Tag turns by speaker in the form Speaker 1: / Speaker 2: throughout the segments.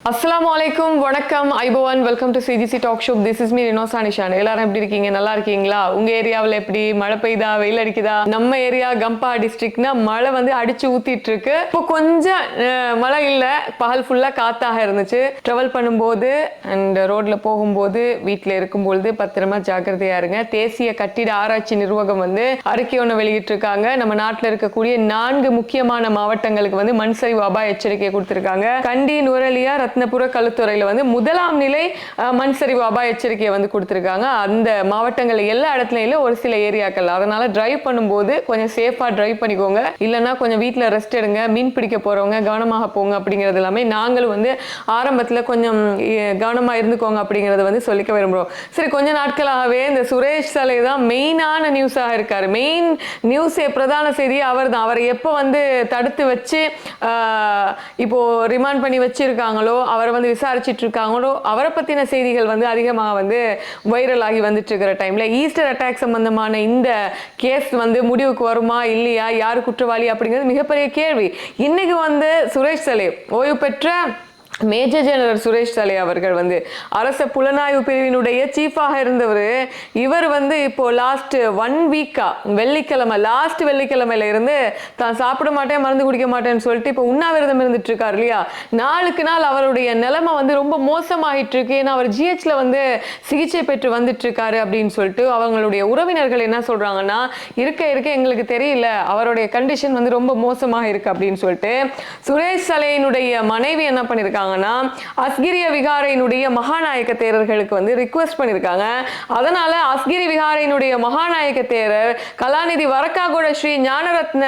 Speaker 1: அஸ்ஸலாமு அலைக்கும், வணக்கம், ஐபோவான். Welcome to CGC talk show. This is me Rinosa Nishan. எல்லாரும் எப்படி இருக்கீங்க? நல்லா இருக்கீங்களா? உங்க ஏரியாவில் எப்படி மழை பெய்யுதா, வெயில் அடிக்குதா? நம்ம ஏரியா கம்பா டிஸ்ட்ரிக்ட்னா மழை வந்து அடிச்சு ஊத்திட்டு இருக்கு. இப்போ கொஞ்சம் மழை இல்லை, பகல் ஃபுல்லா காத்தாக இருந்துச்சு. ட்ராவல் பண்ணும்போது அண்ட் ரோட்ல போகும்போது வீட்டில் இருக்கும்போது பத்திரமா ஜாக்கிரதையா இருங்க. தேசிய கட்டிட ஆராய்ச்சி நிர்வாகம் வந்து அறிக்கை ஒன்று வெளியிட்டு இருக்காங்க. நம்ம நாட்டில் இருக்கக்கூடிய 4 முக்கியமான மாவட்டங்களுக்கு வந்து மண் சரிவு அபாய எச்சரிக்கை கொடுத்திருக்காங்க. கண்டி, நுரலியா, ரத்னபுர, களுத்துறையில வந்து முதலாம் நிலை மண் சரிவு அபாய எச்சரிக்கையை வந்து கொடுத்திருக்காங்க. அந்த மாவட்டங்கள் எல்லா இடத்துலயும் ஒரு சில ஏரியாக்கள். அதனால டிரைவ் பண்ணும்போது கொஞ்சம் சேஃபா டிரைவ் பண்ணிக்கோங்க. இல்லைன்னா கொஞ்சம் வீட்டில் ரெஸ்ட் எடுங்க. மீன் பிடிக்க போறவங்க கவனமாக போங்க. அப்படிங்கிறது எல்லாமே நாங்களும் வந்து ஆரம்பத்தில் கொஞ்சம் கவனமா இருந்துக்கோங்க அப்படிங்கறத வந்து சொல்லிக்க விரும்புறோம். சரி, கொஞ்ச நாட்களாகவே இந்த சுரேஷ் சலை தான் மெயினான நியூஸாக இருக்காரு. மெயின் நியூஸ் பிரதான செய்தி அவர் தான். அவரை எப்போ வந்து தடுத்து வச்சு இப்போ ரிமாண்ட் பண்ணி வச்சிருக்காங்களோ, அவரை வந்து விசாரிச்சுட்டு இருக்காங்களோ, அவரை பத்தின செய்திகள் வந்து அதிகமாக வந்து வைரல் ஆகி வந்துட்டு இருக்கிற டைம்ல ஈஸ்டர் அட்டாக் சம்பந்தமான இந்த கேஸ் வந்து முடிவுக்கு வருமா இல்லையா, யாரு குற்றவாளி அப்படிங்கிறது மிகப்பெரிய கேள்வி. இன்னைக்கு வந்து சுரேஷ் சலை, ஓய்வு பெற்ற மேஜர் ஜெனரல் சுரேஷ் சலை அவர்கள் வந்து அரச புலனாய்வு பிரிவினுடைய சீஃபாக இருந்தவர். இவர் வந்து இப்போ லாஸ்ட் 1 வீக்கா லாஸ்ட் வெள்ளிக்கிழமையில இருந்து தான் சாப்பிட மாட்டேன், மருந்து குடிக்க மாட்டேன்னு சொல்லிட்டு இப்போ உண்ணாவிரதம் இருந்துட்டு இருக்காரு இல்லையா. நாளுக்கு நாள் அவருடைய நிலைமை வந்து ரொம்ப மோசமாகிட்டு இருக்கு. ஏன்னா அவர் ஜிஹெச்ல வந்து சிகிச்சை பெற்று வந்துட்டு இருக்காரு அப்படின்னு சொல்லிட்டு அவங்களுடைய உறவினர்கள் என்ன சொல்றாங்கன்னா, இருக்க எங்களுக்கு தெரியல, அவருடைய கண்டிஷன் வந்து ரொம்ப மோசமாக இருக்கு அப்படின்னு சொல்லிட்டு சுரேஷ் சலையினுடைய மனைவி என்ன பண்ணிருக்காங்க, அஸ்கிரிய விகாரையினுடைய மகாநாயக்க தேரர்களுக்கு வந்து ரிக்வெஸ்ட் பண்ணிருக்காங்க. அதனால அஸ்கிரி விகாரையினுடைய மகாநாயக்க தேரர் கலாநிதி வரக்காகுட ஸ்ரீ ஞானரத்ன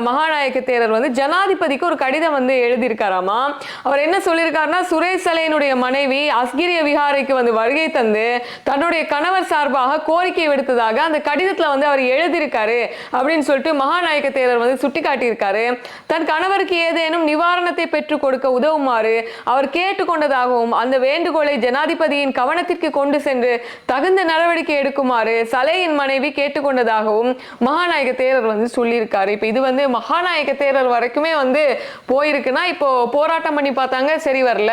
Speaker 1: மகாநாயக்க தேரர் வந்து ஜனாதிபதிக்கு ஒரு கடிதம் வந்து எழுதியிருக்காராமா. அவர் என்ன சொல்லியிருக்காருன்னா, சுரேஷ் சலையினுடைய மனைவி அஸ்கிரிய விகாரைக்கு வந்து வருகை தந்து தன்னுடைய கணவர் சார்பாக கோரிக்கை விடுத்ததாக அந்த கடிதத்துல வந்து அவர் எழுதியிருக்காரு அப்படின்னு சொல்லிட்டு மகாநாயக்க தேரர் வந்து சுட்டி காட்டியிருக்காரு. தன் கணவருக்கு ஏதேனும் நிவாரணத்தை பெற்றுக் கொடுக்க உதவுமாறு அவர் கேட்டுக்கொண்டதாகவும் அந்த வேண்டுகோளை ஜனாதிபதியின் கவனத்திற்கு கொண்டு சென்று தகுந்த நடவடிக்கை எடுக்குமாறு சலையின் மனைவி கேட்டுக்கொண்டதாகவும் மகாநாயக தேரர் வந்து சொல்லியிருக்காரு. இப்ப இது வந்து மகாநாயக தேரர் வரைக்குமே வந்து போயிருக்குன்னா, இப்போ போராட்டம் பண்ணி பார்த்தாங்க, சரி வரல.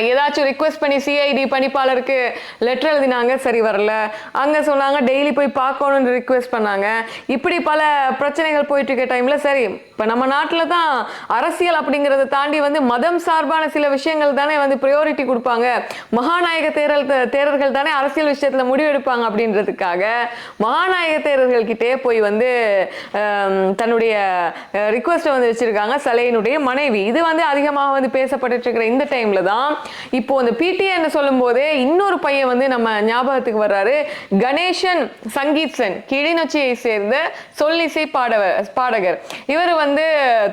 Speaker 1: ஏதாச்சும் ரிக்வெஸ்ட் பண்ணி சிஐடி பணிப்பாளருக்கு லெட்டர் எழுதினாங்க, சரி வரல. அங்க சொன்னாங்க டெய்லி போய் பார்க்கணும்னு ரிக்வெஸ்ட் பண்ணாங்க. இப்படி பல பிரச்சனைகள் போயிட்டு இருக்க டைம்ல சரி, இப்ப நம்ம நாட்டில் தான் அரசியல் அப்படிங்கிறத தாண்டி வந்து மதம் சார்பான சில விஷயங்கள் தானே வந்து ப்ரையாரிட்டி கொடுப்பாங்க. மகாநாயக தேரர்கள் தானே அரசியல் விஷயத்துல முடிவெடுப்பாங்க அப்படின்றதுக்காக மகாநாயக தேரர்கள் கிட்டே போய் வந்து தன்னுடைய ரிக்வெஸ்ட் வந்து வச்சிருக்காங்க சலையினுடைய மனைவி. இது வந்து அதிகமாக வந்து பேசப்பட்டு இருக்கிற இந்த டைம்ல தான் இப்போ இந்த பிடிஏன்னு சொல்லும் போதே இன்னொரு பையன் வந்து நம்ம ஞாபகத்துக்கு வர்றாரு. கணேசன் சங்கீத்சன், கிளிநொச்சியை சேர்ந்த சொல்லிசை பாடகர். இவர் வந்து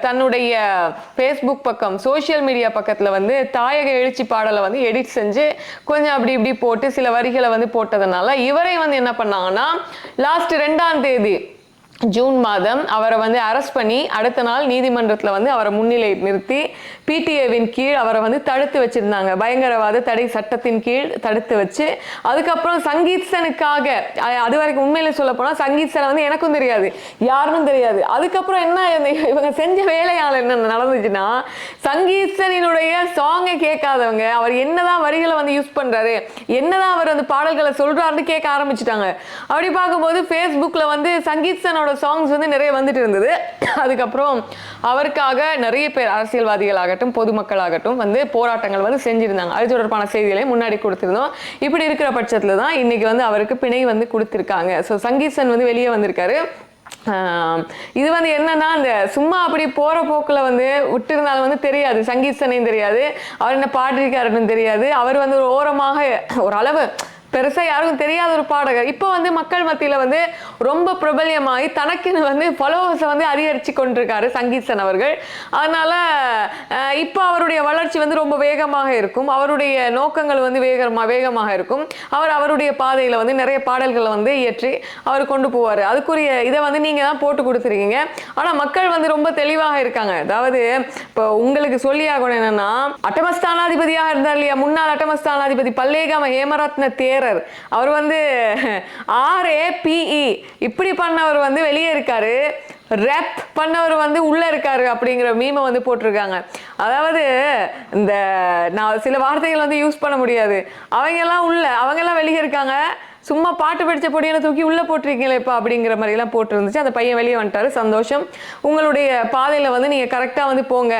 Speaker 1: தன்னுடைய ஃபேஸ்புக் பக்கம், சோசியல் மீடியா பக்கத்துல வந்து தாயக எழுச்சி பாடலை வந்து எடிட் செஞ்சு கொஞ்சம் அப்படி இப்படி போட்டு சில வரிகளை வந்து போட்டதுனால இவரை வந்து என்ன பண்ணாங்கன்னா, லாஸ்ட் 2ஆம் தேதி ஜூன் மாதம் அவரை வந்து அரெஸ்ட் பண்ணி அடுத்த நாள் நீதிமன்றத்தில் வந்து அவரை முன்னிலை நிறுத்தி பிடிஏவின் கீழ் அவரை வந்து தடுத்து வச்சிருந்தாங்க. பயங்கரவாத தடை சட்டத்தின் கீழ் தடுத்து வச்சு அதுக்கப்புறம் சங்கீத்சனுக்காக, அது வரைக்கும் உண்மையில சொல்ல போனா சங்கீத்சனை வந்து எனக்கும் தெரியாது, யாருன்னு தெரியாது. அதுக்கப்புறம் என்ன இவங்க செஞ்ச வேலையால் என்ன நடந்துச்சுன்னா, சங்கீத்சனினுடைய சாங்கை கேட்காதவங்க அவர் என்னதான் வரிகளை வந்து யூஸ் பண்றாரு, என்னதான் அவர் வந்து பாடல்களை சொல்றாருன்னு கேட்க ஆரம்பிச்சுட்டாங்க. அப்படி பார்க்கும்போது ஃபேஸ்புக்ல வந்து சங்கீத்சனோட சாங்ஸ் வந்து நிறைய வந்துட்டு இருந்தது. அதுக்கப்புறம் அவருக்காக நிறைய பேர் அரசியல்வாதிகள் ஆகட்டும் பொதுமக்கள் ஆகட்டும் வந்து போராட்டங்கள் வந்து செஞ்சிருந்தாங்க. அது தொடர்பான செய்திகளை முன்னாடி கொடுத்திருந்தோம். இப்படி இருக்கிற பட்சத்துல தான் இன்னைக்கு வந்து அவருக்கு பிணை வந்து கொடுத்திருக்காங்க. ஸோ சங்கீத்சன் வந்து வெளியே வந்திருக்காரு. இது வந்து என்னன்னா, அந்த சும்மா அப்படி போற போக்குல வந்து விட்டு இருந்தாலும் வந்து தெரியாது, சங்கீத்சனையும் தெரியாது, அவர் என்ன பாடிருக்காருன்னு தெரியாது. அவர் வந்து ஒரு ஓரமாக ஒரு அளவு பெருசா யாருக்கும் தெரியாத ஒரு பாடகர் இப்போ வந்து மக்கள் மத்தியில வந்து ரொம்ப பிரபல்யமாகி தனக்குன்னு வந்து ஃபாலோவர்ஸை வந்து அதிகரிச்சு கொண்டிருக்காரு சங்கீத்சன் அவர்கள். அதனால இப்போ அவருடைய வளர்ச்சி வந்து ரொம்ப வேகமாக இருக்கும். அவருடைய நோக்கங்கள் வந்து வேகமாக இருக்கும். அவருடைய பாதையில வந்து நிறைய பாடல்களை வந்து இயற்றி அவர் கொண்டு போவார். அதுக்குரிய இதை வந்து நீங்க தான் போட்டு கொடுத்துருக்கீங்க. ஆனா மக்கள் வந்து ரொம்ப தெளிவாக இருக்காங்க. அதாவது இப்போ உங்களுக்கு சொல்லி ஆகணும் என்னன்னா, அட்டமஸ்தானாதிபதியாக இருந்தார் இல்லையா, முன்னாள் அட்டமஸ்தானாதிபதி பல்லேகாம ஹேமரத்ன தேர் அவர் வந்து RAPE இப்படி பண்ணவர் வந்து வெளியே இருக்காரு. ரேப் பண்ணவர் வந்து உள்ள இருக்காரு அப்படிங்கிற மீமை வந்து போட்டிருக்காங்க. அதாவது இந்த நான் சில வார்த்தைகள் வந்து யூஸ் பண்ண முடியாது. அவங்கெல்லாம் வெளியே இருக்காங்க, சும்மா பாட்டு படித்த பொடியனை தூக்கி உள்ளே போட்டிருக்கீங்களேப்பா அப்படிங்கிற மாதிரிலாம் போட்டிருந்துச்சு. அந்த பையன் வெளியே வந்துட்டாரு, சந்தோஷம். உங்களுடைய பாதையில் வந்து நீங்கள் கரெக்டாக வந்து போங்க,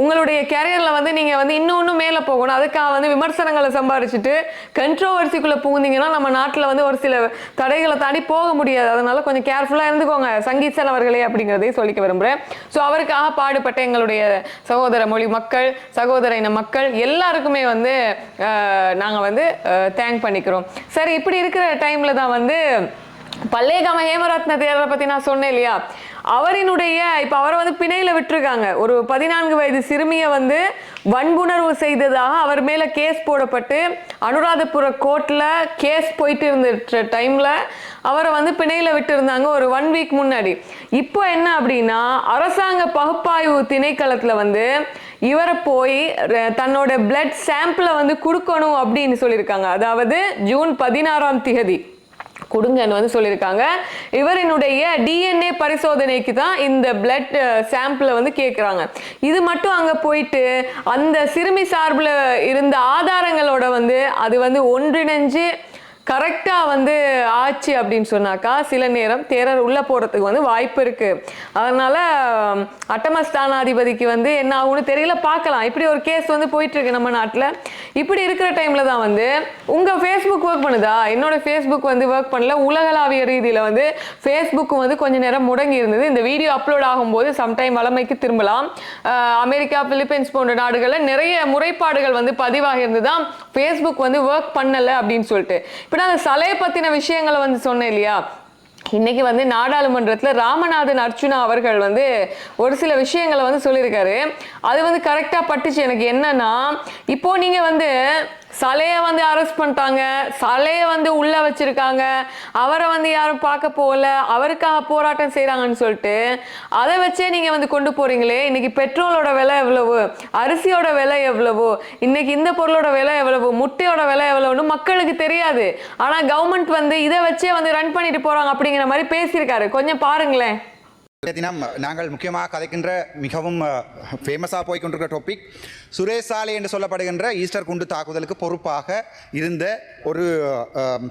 Speaker 1: உங்களுடைய கேரியரில் வந்து நீங்கள் வந்து இன்னும் மேலே போகணும். அதுக்காக வந்து விமர்சனங்களை சம்பாரிச்சுட்டு கண்ட்ரோவர்சிக்குள்ளே புகுந்தீங்கன்னா நம்ம நாட்டில் வந்து ஒரு சில தடைகளை தாண்டி போக முடியாது. அதனால கொஞ்சம் கேர்ஃபுல்லாக இருந்துக்கோங்க சங்கீத் சார் அவர்களே அப்படிங்கிறதையும் சொல்லிக்க விரும்புகிறேன். ஸோ அவருக்காக பாடுபட்ட எங்களுடைய சகோதர மொழி மக்கள், சகோதர இன மக்கள் எல்லாருக்குமே வந்து நாங்கள் வந்து தேங்க் பண்ணிக்கிறோம். சரி, இப்படி இருக்கிற டைம்ல தான் வந்து பல்லேகாம ஹேமரத்ன தேரரை பத்தி நான் சொன்னேன் இல்லையா, அவரினுடைய இப்ப அவரை வந்து பிணையில விட்டுருக்காங்க. ஒரு 14 வயது சிறுமியை வந்து வன்புணர்வு செய்ததாக அவர் மேல கேஸ் போடப்பட்டு அனுராதபுர கோர்ட்ல கேஸ் போயிட்டு இருந்த டைம்ல அவரை வந்து பிணையில விட்டு இருந்தாங்க ஒரு 1 வீக் முன்னாடி. இப்போ என்ன அப்படின்னா, அரசாங்க பகுப்பாய்வு திணைக்களத்துல வந்து இவரை போய் தன்னோட பிளட் சாம்பிளை வந்து கொடுக்கணும் அப்படின்னு சொல்லியிருக்காங்க. அதாவது ஜூன் 16ஆம் தேதி கொடுங்கன்னு வந்து சொல்லியிருக்காங்க. இவரினுடைய டிஎன்ஏ பரிசோதனைக்கு தான் இந்த பிளட் சாம்பிளை வந்து கேட்குறாங்க. இது மட்டும் அங்கே போயிட்டு அந்த சிறுமி சார்பில் இருந்த ஆதாரங்களோட வந்து அது வந்து ஒன்றிணைஞ்சு கரெக்டாக வந்து ஆச்சு அப்படின்னு சொன்னாக்கா சில நேரம் தேரர் உள்ளே போகிறதுக்கு வந்து வாய்ப்பு இருக்குது. அதனால் அட்டமஸ்தானாதிபதிக்கு வந்து என்ன ஆகும்னு தெரியல, பார்க்கலாம். இப்படி ஒரு கேஸ் வந்து போயிட்டுருக்கு நம்ம நாட்டில். இப்படி இருக்கிற டைமில் தான் வந்து உங்கள் ஃபேஸ்புக் ஒர்க் பண்ணுதா? என்னோடய ஃபேஸ்புக் வந்து ஒர்க் பண்ணல. உலகளாவிய ரீதியில் வந்து ஃபேஸ்புக் வந்து கொஞ்சம் நேரம் முடங்கி இருந்தது. இந்த வீடியோ அப்லோட் ஆகும்போது சம்டைம் வளமைக்கு திரும்பலாம். அமெரிக்கா, பிலிப்பைன்ஸ் போன்ற நாடுகளில் நிறைய முறைப்பாடுகள் வந்து பதிவாக இருந்துதான் ஃபேஸ்புக் வந்து ஒர்க் பண்ணலை அப்படின்னு சொல்லிட்டு. இப்போ நான் சலையை பற்றின விஷயங்களை வந்து சொன்னேன் இல்லையா, இன்னைக்கு வந்து நாடாளுமன்றத்தில் ராமநாதன் அர்ச்சுனா அவர்கள் வந்து ஒரு சில விஷயங்களை வந்து சொல்லியிருக்காரு. அது வந்து கரெக்டாக பட்டுச்சு எனக்கு. என்னன்னா, இப்போ நீங்கள் வந்து சலையை வந்து அரெஸ்ட் பண்ணிட்டாங்க, சலையை வந்து உள்ள வச்சிருக்காங்க, அவரை வந்து யாரும் பார்க்க போகல, அவருக்காக போராட்டம் செய்கிறாங்கன்னு சொல்லிட்டு அதை வச்சே நீங்கள் வந்து கொண்டு போறீங்களே. இன்னைக்கு பெட்ரோலோட விலை எவ்வளவு, அரிசியோட விலை எவ்வளவு, இன்னைக்கு இந்த பொருளோட விலை எவ்வளவு, முட்டையோட விலை எவ்வளவுன்னு மக்களுக்கு தெரியாது. ஆனால் கவர்மெண்ட் வந்து இதை வச்சே வந்து ரன் பண்ணிட்டு போறாங்க அப்படிங்கிற மாதிரி பேசியிருக்காரு. கொஞ்சம் பாருங்களேன்.
Speaker 2: தினம் நாங்கள் முக்கியமாக கதைக்கின்ற மிகவும் ஃபேமஸாக போய்கொண்டிருக்கிற டாபிக் சுரேஷ் சாலை என்று சொல்லப்படுகின்ற ஈஸ்டர் குண்டு தாக்குதலுக்கு பொறுப்பாக இருந்த ஒரு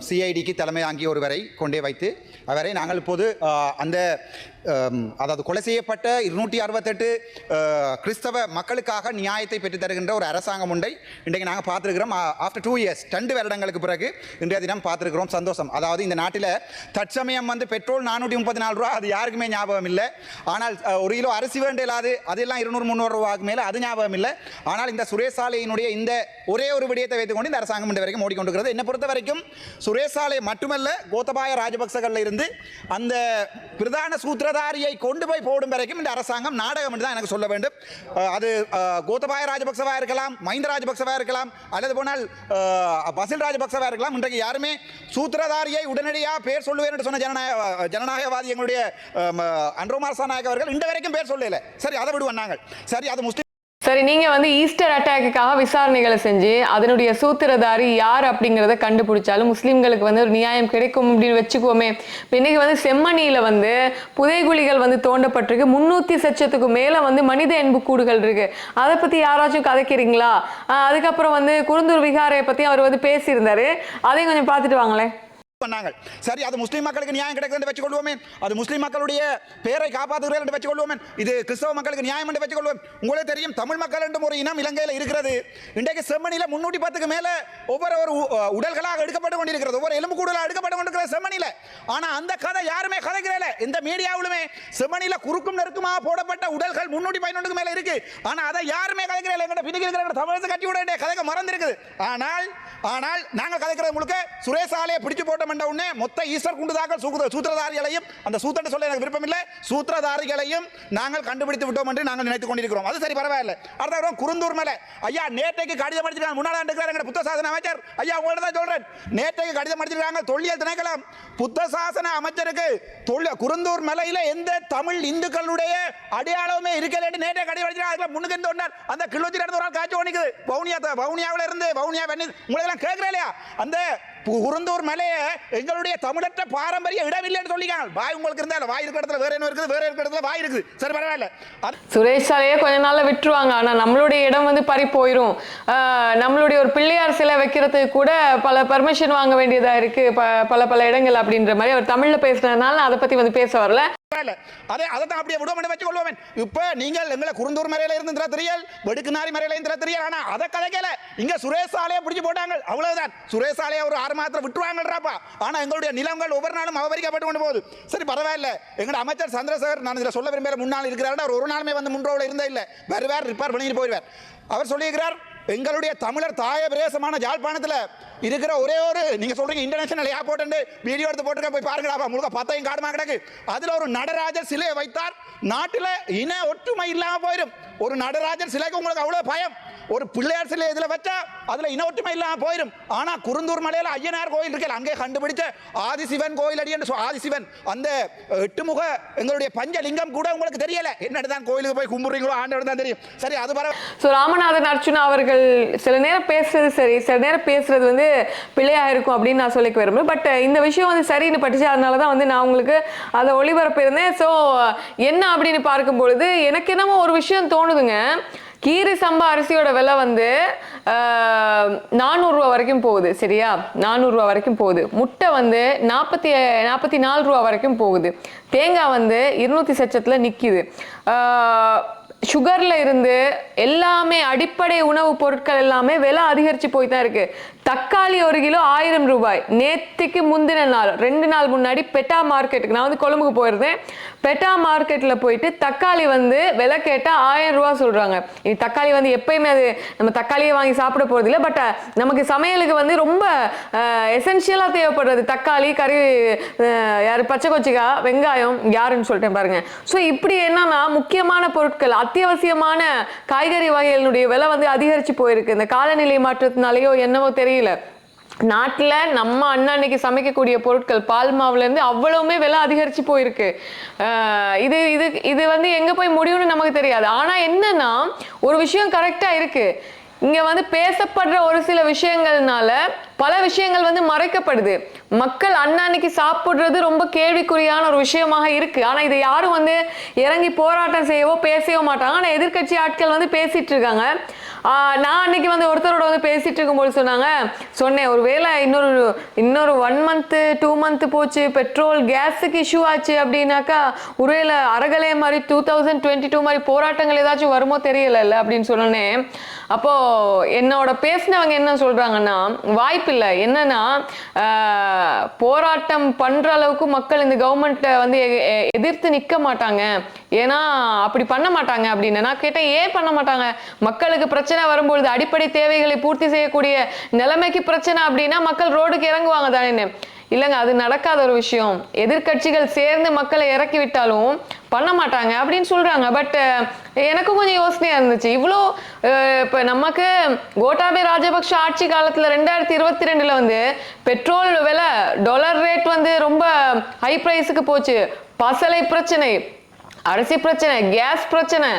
Speaker 2: சிஐடிக்கு தலைமை தாங்கிய ஒருவரை கொண்டே வைத்து அவரை நாங்கள் இப்போது அந்த அதாவது கொலை செய்யப்பட்ட 268 கிறிஸ்தவ மக்களுக்காக நியாயத்தை பெற்று தருகின்ற ஒரு அரசாங்கம் ஒன்றை இன்றைக்கு நாங்கள் பார்த்துருக்கிறோம். ஆஃப்டர் 2 இயர்ஸ் 2 வருடங்களுக்கு பிறகு இன்றைய தினம் பார்த்துருக்கிறோம். சந்தோஷம். அதாவது இந்த நாட்டில் தற்சமயம் வந்து பெட்ரோல் 434 ரூபா, அது யாருக்குமே ஞாபகம் இல்லை. ஆனால் ஒரு கிலோ அரிசி வேண்டியலாது அதெல்லாம் 200-300 ரூபாய்க்கு மேலே, அது ஞாபகம் இல்லை. ஆனால் இந்த சுரேஷ் சாலையினுடைய இந்த ஒரே ஒரு விடயத்தை வைத்துக்கொண்டு இந்த அரசாங்கம் இன்று வரைக்கும் ஓடிக்கொண்டிருக்கிறது. என்னை பொறுத்த வரைக்கும் சுரேஷ் சாலை மட்டுமல்ல, கோத்தபாய ராஜபக்சகளில் இருந்து அந்த பிரதான சூத்திரதாரியை கொண்டு போய் போடும் வரைக்கும் இந்த அரசாங்கம் நாடகம் என்று தான் எனக்கு சொல்ல வேண்டும். அது கோத்தபாய ராஜபக்சவாக இருக்கலாம், மஹிந்த ராஜபக்சவாக இருக்கலாம், அல்லது போனால் பசில் ராஜபக்சவாக இருக்கலாம். இன்றைக்கு யாருமே சூத்திரதாரியை உடனடியாக பேர் சொல்லுவேன் என்று சொன்ன ஜனநாயகவாதி எங்களுடைய அன்ரோமார் சாநாயக் அவர்கள் இன்று வரைக்கும் பேர் சொல்லல. சரி, அதை விடுவோம் நாங்கள். சரி, அது முஸ்லிம்.
Speaker 1: சரி, நீங்க வந்து ஈஸ்டர் அட்டாக்குக்காக விசாரணைகளை செஞ்சு அதனுடைய சூத்திரதாரி யார் அப்படிங்கிறத கண்டுபிடிச்சாலும் முஸ்லீம்களுக்கு வந்து ஒரு நியாயம் கிடைக்கும் அப்படின்னு வச்சுக்குவோமே. இன்னைக்கு வந்து செம்மணியில வந்து புதைகுழிகள் வந்து தோண்டப்பட்டிருக்கு. 300 லட்சத்துக்கு மேல வந்து மனித எண்புக்கூடுகள் இருக்கு. அதை பத்தி யாராச்சும் கதைக்கிறீங்களா? அதுக்கப்புறம் வந்து குருந்தூர் விகாரையை பத்தி அவர் வந்து பேசியிருந்தாரு. அதையும் கொஞ்சம் பார்த்துட்டு வாங்களேன்.
Speaker 2: பண்ணாங்க. சரி, அது முஸ்லீம் மக்களுக்கு நியாயம் கிடைக்குது என்று வச்சுக்கொள்வோமே. அது முஸ்லீம் மக்களுடைய பேரை காப்பாற்றுகிறேன் என்று வச்சுக்கொள்வோமே. இது கிறிஸ்தவ மக்களுக்கு நியாயம் என்று வச்சுக்கொள்வோம். உங்களுக்கு தெரியும், தமிழ் மக்கள் என்று ஒரு இனம் இலங்கையில் இருக்கிறது. இன்றைக்கு செம்மணியில் 310க்கு மேல ஒவ்வொரு உடல்களாக எடுக்கப்பட்டு கொண்டிருக்கிறது, ஒவ்வொரு எலும்பு கூடுதலாக எடுக்கப்பட்டு கொண்டிருக்கிறது செம்மணியில். ஆனா அந்த கதை யாருமே கதைக்கிறல. இந்த மீடியாவிலுமே செம்மணியில் குறுக்கும் நெருக்குமாக போடப்பட்ட உடல்கள் 311க்கு மேல இருக்கு. ஆனா அதை யாருமே கதைக்கிறல. எங்கிட்ட பிடிக்க இருக்கிற தமிழக கட்சி உடைய கதைக்க மறந்திருக்குது. ஆனால் நாங்கள் கதைக்கிறது முழுக்க சுரேஷ் சாலையை பிடிச்சு போட்ட உடனே மொத்த ஈஸ்டர் குண்டுதாக்கள் சூத்திரதாரிகளையும், அந்த சூத்திர சொல்ல எனக்கு விருப்பம் இல்லை, சூத்திரதாரிகளையும் நாங்கள் கண்டுபிடித்து விட்டோம் என்று நாங்கள் நினைத்துக் கொண்டிருக்கிறோம். அது சரி, பரவாயில்ல. அடுத்த குருந்தூர் மேல ஐயா நேற்றைக்கு கடிதம் அடிச்சிருக்காங்க. முன்னாள் இருக்கிறார் புத்த சாசன அமைச்சர். ஐயா உங்கள்ட்ட தான் சொல்றேன், நேற்றைக்கு கடிதம் அடிச்சிருக்காங்க தொல்லியல் திணைக்களம் புத்த சாசன அமைச்சருக்கு. குருந்தூர் மலையில எந்த தமிழ் இந்துக்களுடைய அடையாளமே இருக்கல என்று நேற்றைக்கு கடிதம் அடிச்சிருக்காங்க. முன்னுக்கு இருந்து ஒன்றார் அந்த கிலோஜி நடந்த ஒரு ஆள் காட்சி ஓடிக்குது. வவுனியாவில் இருந்து வவுனியா வெண்ணி உங்களுக்கு எல்லாம் கேட்கிறேன் இல்லையா? அந்த குருந்தூர் மலையை எங்களுடைய தமிழற்ற பாரம்பரிய இடம் இல்லைன்னு சொல்லிக்காங்க. வாய் உங்களுக்கு இருந்தாலும் வாய் இருக்கிற இடத்துல வேற என்ன இருக்குது, வேற இருக்கிற இடத்துல வாய் இருக்குது. சரி பரவாயில்ல.
Speaker 1: சுரேஷ் சாலையே கொஞ்ச நாள்ல விட்டுருவாங்க. ஆனா நம்மளுடைய இடம் வந்து பறி போயிடும். நம்மளுடைய ஒரு பிள்ளையார் சிலை வைக்கிறதுக்கு கூட பல பர்மிஷன் வாங்க வேண்டியதா இருக்கு பல இடங்கள் அப்படின்ற மாதிரி அவர் தமிழ்ல பேசுனதுனால அதை பத்தி வந்து பேச வரல.
Speaker 2: அதைத்தான் அப்படியே விடுவோம் வச்சு கொள்வோம். இப்ப நீங்கள் எங்களை குருந்தூர் மறையில இருந்து தெரியல், வெடுக்குநாரி மறையில இருந்து தெரியல். ஆனா அதை கதைக்கல. இங்க சுரேஷ் சாலையை பிடிச்சு போட்டாங்க, அவ்வளவுதான். சுரேஷ் சாலையை ஒரு 6 மாதம் விட்டுருவாங்கன்றப்பா. ஆனா எங்களுடைய நிலங்கள் ஒவ்வொரு நாளும் அபகரிக்கப்பட்டு கொண்டு போகுது. சரி பரவாயில்ல. எங்க அமைச்சர் சந்திரசேகர், நான் இதுல சொல்ல விரும்புகிற முன்னாள் இருக்கிறார், ஒரு நாளுமே வந்து முன்றோவில் இருந்தே இல்லை. வருவார், ரிப்பேர் பண்ணிட்டு போயிடுவார். அவர் சொல்லியிருக்கிறார், எங்களுடைய தமிழர் தாய பிரதேசமான யாழ்ப்பாணத்தில் இருக்கிற ஒரே ஒரு, நீங்க சொல்றீங்க இன்டர்நேஷனல் ஏர்போர்ட், வீடியோ எடுத்து போட்டு போய் பாருங்கடா, முழுக்க பத்தையும் காடுமா கிடக்கு. அதுல ஒரு நடராஜர் சிலையை வைத்தார். நாட்டில் இன ஒற்றுமை இல்லாம போயிடும். ஒரு நடராஜர் சிலைக்கு உங்களுக்கு அவ்வளவு பயம். ஒரு பிள்ளையார் சிலை இதுல வச்சா அதுல இன ஒற்றுமை இல்லாம போயிடும். ஆனா குருந்தூர் மலையில ஐயனார் கோயில் இருக்கு, அங்கே கண்டுபிடிச்ச ஆதிசிவன் கோயில் அடி என்று ஆதிசிவன் அந்த 8 முக எங்களுடைய பஞ்சலிங்கம் கூட உங்களுக்கு தெரியல. என்னதான் கோயிலுக்கு போய் கும்பிடுறீங்களோ ஆண்டவர் தான் தெரியும். சரி அது பரவாயில்ல.
Speaker 1: ராமநாதன் அர்ச்சுனா அவர்கள் சில நேரம் பேசுறது சரி, சில நேரம் பேசுறது வந்து பிள்ளையா இருக்கும் அப்படின்னு நான் சொல்லிக்க விரும்புறேன். பட் இந்த விஷயம் வந்து சரின்னு பட்டுச்சு. அதனாலதான் வந்து நான் உங்களுக்கு அதை ஒளிபரப்பு இருந்தேன். ஸோ என்ன அப்படின்னு பார்க்கும் பொழுது எனக்கு என்னமோ ஒரு விஷயம் தோணுதுங்க. கீரி சம்பா அரிசியோட விலை வந்து 400 ரூபா வரைக்கும் போகுது. சரியா, 400 ரூபா வரைக்கும் போகுது. முட்டை வந்து 44 ரூபா வரைக்கும் போகுது. தேங்காய் வந்து 200 சச்சத்துல நிக்குது. சுகர்ல இருந்து எல்லாமே அடிப்படை உணவு பொருட்கள் எல்லாமே விலை அதிகரிச்சு போய் தான் இருக்கு. தக்காளி 1 கிலோ 1000 ரூபாய். நேற்றுக்கு முந்தின நாள் 2 நாள் முன்னாடி பெட்டா மார்க்கெட்டுக்கு நான் வந்து கொழும்புக்கு போயிருந்தேன். பெட்டா மார்க்கெட்ல போயிட்டு தக்காளி வந்து விலை கேட்டா 1000 ரூபா சொல்றாங்க. இது தக்காளி வந்து எப்பயுமே அது நம்ம தக்காளியை வாங்கி சாப்பிட போறது இல்லை. பட் நமக்கு சமையலுக்கு வந்து ரொம்ப எசென்சியலா தேவைப்படுறது தக்காளி, கறி, யாரு பச்சை கொச்சிக்காய், வெங்காயம், யாருன்னு சொல்லிட்டேன் பாருங்க. ஸோ இப்படி என்னன்னா முக்கியமான பொருட்கள், அத்தியாவசியமான காய்கறி வகைகளுடைய விலை வந்து அதிகரிச்சு போயிருக்கு. இந்த காலநிலை மாற்றத்தினாலேயோ என்னவோ தெரியல. நாட்டில் நம்ம அன்னைக்கு சமைக்கக்கூடிய பொருட்கள் பால் மாவுல இருந்து அவ்வளவுமே விலை அதிகரிச்சு போயிருக்கு. இது இது இது வந்து எங்க போய் முடியும்னு நமக்கு தெரியாது. ஆனா என்னன்னா ஒரு விஷயம் கரெக்டா இருக்கு. இங்க வந்து பேசப்படுற ஒரு சில விஷயங்கள்னால பல விஷயங்கள் வந்து மறைக்கப்படுது. மக்கள் அன்னைக்கு சாப்பிடுறது ரொம்ப கேள்விக்குறியான ஒரு விஷயமாக இருக்கு. ஆனா இதை யாரும் வந்து இறங்கி போராட்டம் செய்யவோ பேசவோ மாட்டாங்க. ஆனா எதிர்கட்சி ஆட்கள் வந்து பேசிட்டு இருக்காங்க. நான் அன்னைக்கு வந்து ஒருத்தரோட வந்து பேசிட்டு இருக்கும்போது சொன்னேன் ஒருவேளை இன்னொரு 1 மந்த் 2 மந்த் போச்சு, பெட்ரோல் கேஸுக்கு இஷ்யூ ஆச்சு அப்படின்னாக்கா ஒருவேளை அறகலே மாதிரி 2022 மாதிரி போராட்டங்கள் ஏதாச்சும் வருமோ தெரியல அப்படின்னு சொன்னேன். அப்போ என்னோட பேசினவங்க என்ன சொல்றாங்கன்னா, வாய்ப்பில்லை. என்னன்னா போராட்டம் பண்ற அளவுக்கு மக்கள் இந்த கவர்மெண்ட்டை வந்து எதிர்த்து நிக்க மாட்டாங்க, ஏன்னா அப்படி பண்ண மாட்டாங்க அப்படின்னு. நான் கேட்டேன், ஏன் பண்ண மாட்டாங்க? மக்களுக்கு பிரச்சனை வரும்பொழுது, அடிப்படை தேவைகளை பூர்த்தி செய்யக்கூடிய நிலைமைக்கு பிரச்சனை அப்படின்னா மக்கள் ரோடுக்கு இறங்குவாங்க தானே. இல்லைங்க, அது நடக்காத ஒரு விஷயம். எதிர்கட்சிகள் சேர்ந்து மக்களை இறக்கி விட்டாலும் பண்ண மாட்டாங்க அப்படின்னு சொல்றாங்க. பட் எனக்கு கொஞ்சம் யோசனையா இருந்துச்சு. இவ்வளோ இப்போ நமக்கு கோட்டாபய ராஜபக்ஷ ஆட்சி காலத்துல 2022 வந்து பெட்ரோல் விலை, டாலர் ரேட் வந்து ரொம்ப ஹை பிரைஸுக்கு போச்சு. பசலை பிரச்சனை, அரிசி பிரச்சனை, கேஸ் பிரச்சனை,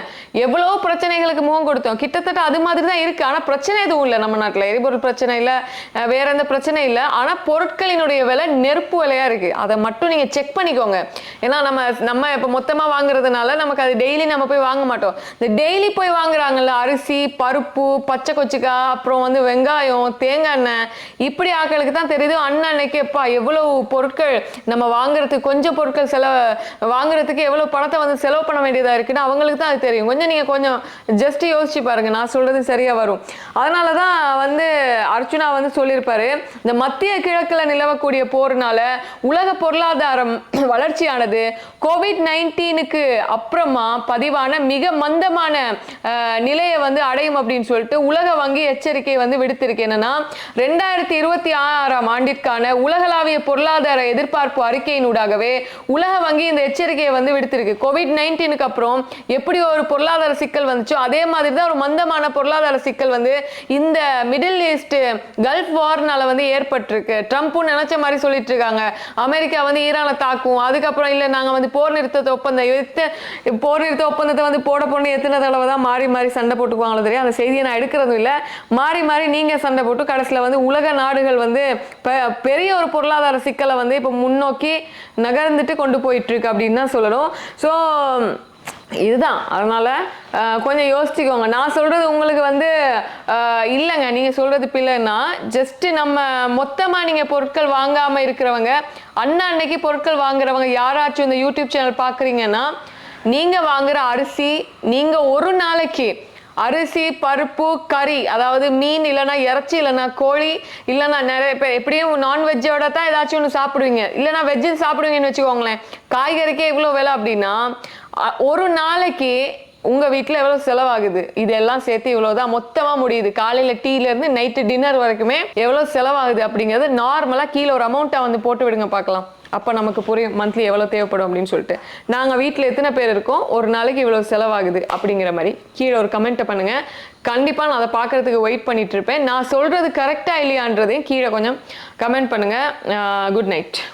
Speaker 1: எவ்வளோ பிரச்சனைகளுக்கு முகம் கொடுத்தோம். கிட்டத்தட்ட அது மாதிரி தான் இருக்கு. ஆனா பிரச்சனை எதுவும் இல்லை நம்ம நாட்டில். எரிபொருள் பிரச்சனை இல்லை, வேற எந்த பிரச்சனை இல்லை. ஆனா பொருட்களினுடைய விலை நெருப்பு விலையா இருக்கு. அதை மட்டும் நீங்க செக் பண்ணிக்கோங்க. ஏன்னா நம்ம இப்போ மொத்தமா வாங்குறதுனால நமக்கு அது டெய்லி நம்ம போய் வாங்க மாட்டோம். இந்த டெய்லி போய் வாங்குறாங்கல்ல, அரிசி, பருப்பு, பச்சை கொச்சிக்காய், அப்புறம் வந்து வெங்காயம், தேங்காய் எண்ணெய், இப்படி ஆட்களுக்கு தான் தெரியுது அன்னைக்கு எப்பா எவ்வளவு பொருட்கள் நம்ம வாங்குறதுக்கு, கொஞ்சம் பொருட்கள் வாங்குறதுக்கு எவ்வளவு பணத்தை வந்து செலவு பண்ண வேண்டியதா இருக்குன்னு அவங்களுக்கு தான் அது தெரியும். கொஞ்சம் ஜஸ்ட் யோசிச்சு பாருங்க, நான் சொல்றது சரியா வரும். அதனாலதான் வந்து அர்ச்சுனா வந்து சொல்லியிருப்பாரு, இந்த மத்திய கிழக்குல நிலவக்கூடிய போர்னால உலக பொருளாதாரம் வளர்ச்சியானது COVID-19க்கு அப்புறமா பதிவான மிக மந்தமான நிலையை வந்து அடையும் அப்படின்னு சொல்லிட்டு உலக வங்கி எச்சரிக்கை வந்து விடுத்திருக்கு. என்னன்னா 2026ஆம் ஆண்டிற்கான உலகளாவிய பொருளாதார எதிர்பார்ப்பு அறிக்கையினூடாகவே உலக வங்கி இந்த எச்சரிக்கையை வந்து விடுத்திருக்கு. COVID-19க்கு அப்புறம் எப்படி ஒரு பொருளாதார சிக்கல் வந்துச்சோ அதே மாதிரி தான் ஒரு மந்தமான பொருளாதார சிக்கல் வந்து இந்த மிடில் ஈஸ்ட் கல்ஃப் வார்னால வந்து ஏற்பட்டிருக்கு. ட்ரம்ப்பும் நினைச்ச மாதிரி சொல்லிட்டு இருக்காங்க, அமெரிக்கா வந்து ஈரானை தாக்கும், அதுக்கப்புறம் இல்ல நாங்க வந்து போர் நிறுத்த ஒப்பந்தத்தை வந்து போட போன எத்தனை தடவை தான் மாறி மாறி சண்டை போட்டுக்குவாங்களோ தெரியும். அந்த செய்தியை நான் எடுக்கிறதும் இல்லை, மாறி மாறி நீங்க சண்டை போட்டு கடைசியில் வந்து உலக நாடுகள் வந்து பெரிய ஒரு பொருளாதார சிக்கலை வந்து இப்போ முன்னோக்கி நகர்ந்துட்டு கொண்டு போயிட்டு இருக்கு அப்படின்னு தான் சொல்லணும். ஸோ இதுதான், அதனால கொஞ்சம் யோசிச்சுக்கோங்க. நான் சொல்றது உங்களுக்கு வந்து இல்லைங்க, நீங்க சொல்றது பிள்ளைன்னா ஜஸ்ட் நம்ம மொத்தமா நீங்க பொருட்கள் வாங்காம இருக்கிறவங்க, அன்னைக்கு பொருட்கள் வாங்குறவங்க யாராச்சும் இந்த யூடியூப் சேனல் பாக்குறீங்கன்னா, நீங்க வாங்குற அரிசி, நீங்க ஒரு நாளைக்கு அரிசி, பருப்பு, கறி, அதாவது மீன் இல்லைன்னா இறைச்சி இல்லைன்னா கோழி இல்லைன்னா நிறைய பேர் எப்படியும் நான்வெஜ்ஜோட தான் ஏதாச்சும் ஒன்று சாப்பிடுவீங்க, இல்லைன்னா வெஜ்ஜு சாப்பிடுவீங்கன்னு வச்சுக்கோங்களேன். காய்கறிக்கே இவ்வளோ விலை அப்படின்னா ஒரு நாளைக்கு உங்க வீட்டில் எவ்வளோ செலவாகுது? இதெல்லாம் சேர்த்து இவ்வளோதான் மொத்தமாக முடியுது. காலையில் டீலேருந்து நைட்டு டின்னர் வரைக்குமே எவ்வளோ செலவாகுது அப்படிங்கிறது நார்மலாக கீழே ஒரு அமௌண்ட்டை வந்து போட்டு விடுங்க பார்க்கலாம். அப்போ நமக்கு புரியும் மந்த்லி எவ்வளோ தேவைப்படும் அப்படின்னு சொல்லிட்டு. நாங்கள் வீட்டில் எத்தனை பேர் இருக்கோம், ஒரு நாளைக்கு இவ்வளோ செலவாகுது அப்படிங்கிற மாதிரி கீழே ஒரு கமெண்ட்டை பண்ணுங்கள். கண்டிப்பாக நான் அதை பார்க்குறதுக்கு வெயிட் பண்ணிட்டு இருப்பேன். நான் சொல்கிறது கரெக்டாக இல்லையான்றதையும் கீழே கொஞ்சம் கமெண்ட் பண்ணுங்கள். Good night.